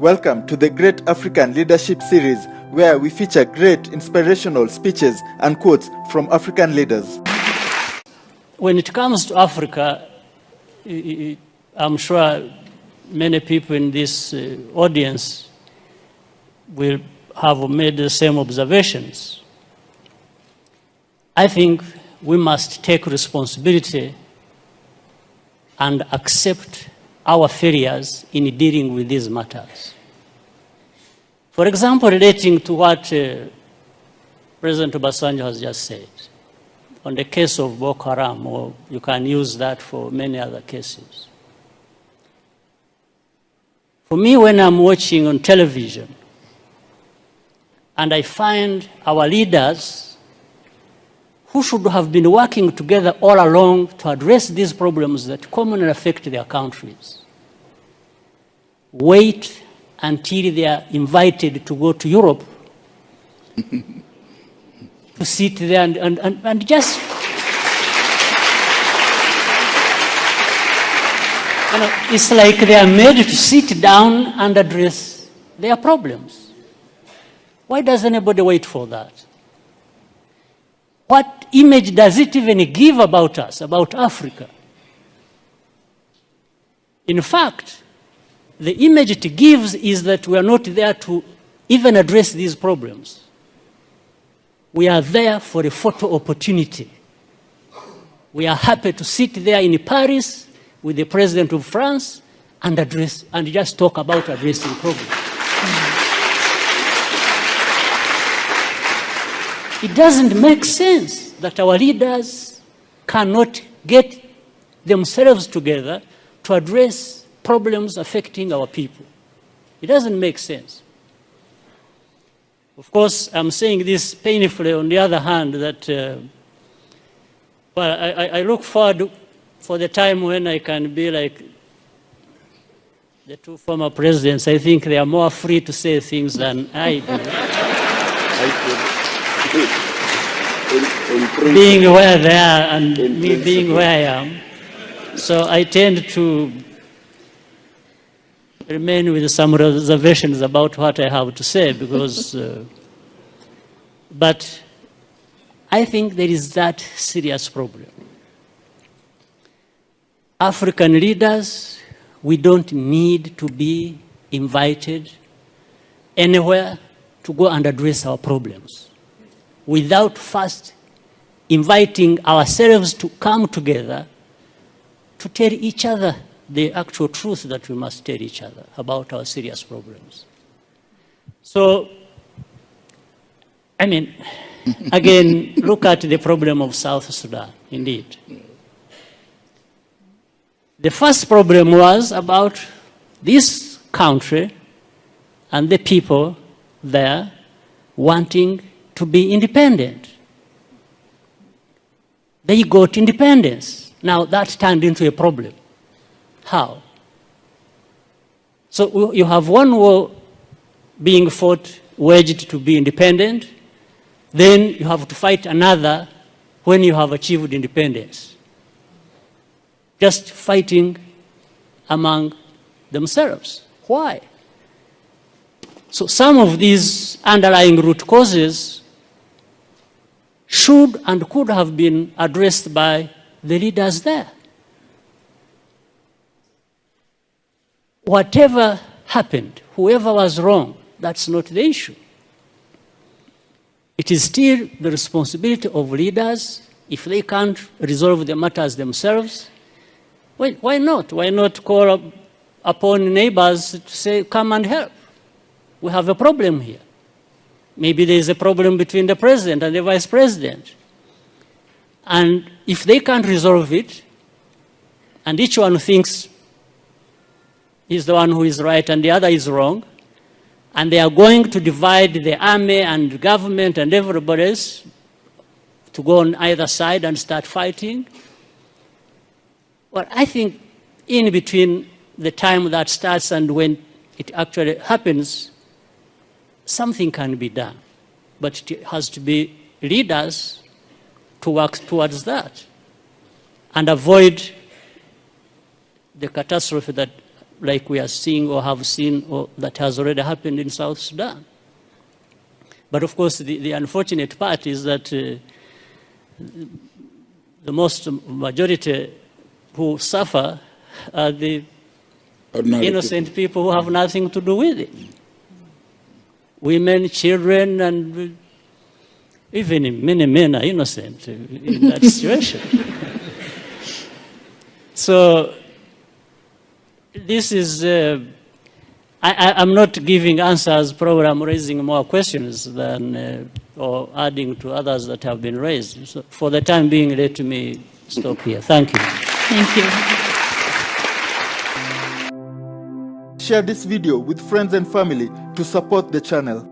Welcome to the Great African Leadership Series, where we feature great inspirational speeches and quotes from African leaders. When it comes to Africa, I'm sure many people in this audience will have made the same observations. I think we must take responsibility and accept our failures in dealing with these matters. For example, relating to what President Obasanjo has just said, on the case of Boko Haram, or you can use that for many other cases. For me, when I'm watching on television, and I find our leaders who should have been working together all along to address these problems that commonly affect their countries, wait until they are invited to go to Europe to sit there and just, it's like they are made to sit down and address their problems. Why does anybody wait for that? What image does it even give about us, about Africa? In fact, the image it gives is that we are not there to even address these problems. We are there for a photo opportunity. We are happy to sit there in Paris with the President of France and address and just talk about addressing problems. It doesn't make sense that our leaders cannot get themselves together to address problems affecting our people. It doesn't make sense. Of course, I'm saying this painfully. On the other hand, that I look forward for the time when I can be like the two former presidents. I think they are more free to say things than I do. Being where they are and me being where I am. So I tend to remain with some reservations about what I have to say because, but I think there is that serious problem. African leaders, we don't need to be invited anywhere to go and address our problems without first inviting ourselves to come together to tell each other the actual truth that we must tell each other about our serious problems. So, I mean, again, look at the problem of South Sudan, indeed. The first problem was about this country and the people there wanting to be independent. They got independence. Now that turned into a problem. How? So you have one war being fought, waged to be independent, then you have to fight another when you have achieved independence. Just fighting among themselves. Why? So some of these underlying root causes should and could have been addressed by the leaders there. Whatever happened, whoever was wrong, that's not the issue. It is still the responsibility of leaders. If they can't resolve the matters themselves, well, why not? Why not call upon neighbors to say, come and help? We have a problem here. Maybe there is a problem between the president and the vice president. And if they can't resolve it, and each one thinks he's the one who is right and the other is wrong, and they are going to divide the army and government and everybody else to go on either side and start fighting, well, I think in between the time that starts and when it actually happens, something can be done. But it has to be leaders to work towards that and avoid the catastrophe that like we are seeing or have seen or that has already happened in South Sudan. But of course, the unfortunate part is that the most majority who suffer are the innocent people who have nothing to do with it. Women, children, and even many men are innocent in that situation. So this is, I'm not giving answers, probably I'm raising more questions than, or adding to others that have been raised. So for the time being, let me stop here. Thank you. Thank you. Share this video with friends and family to support the channel.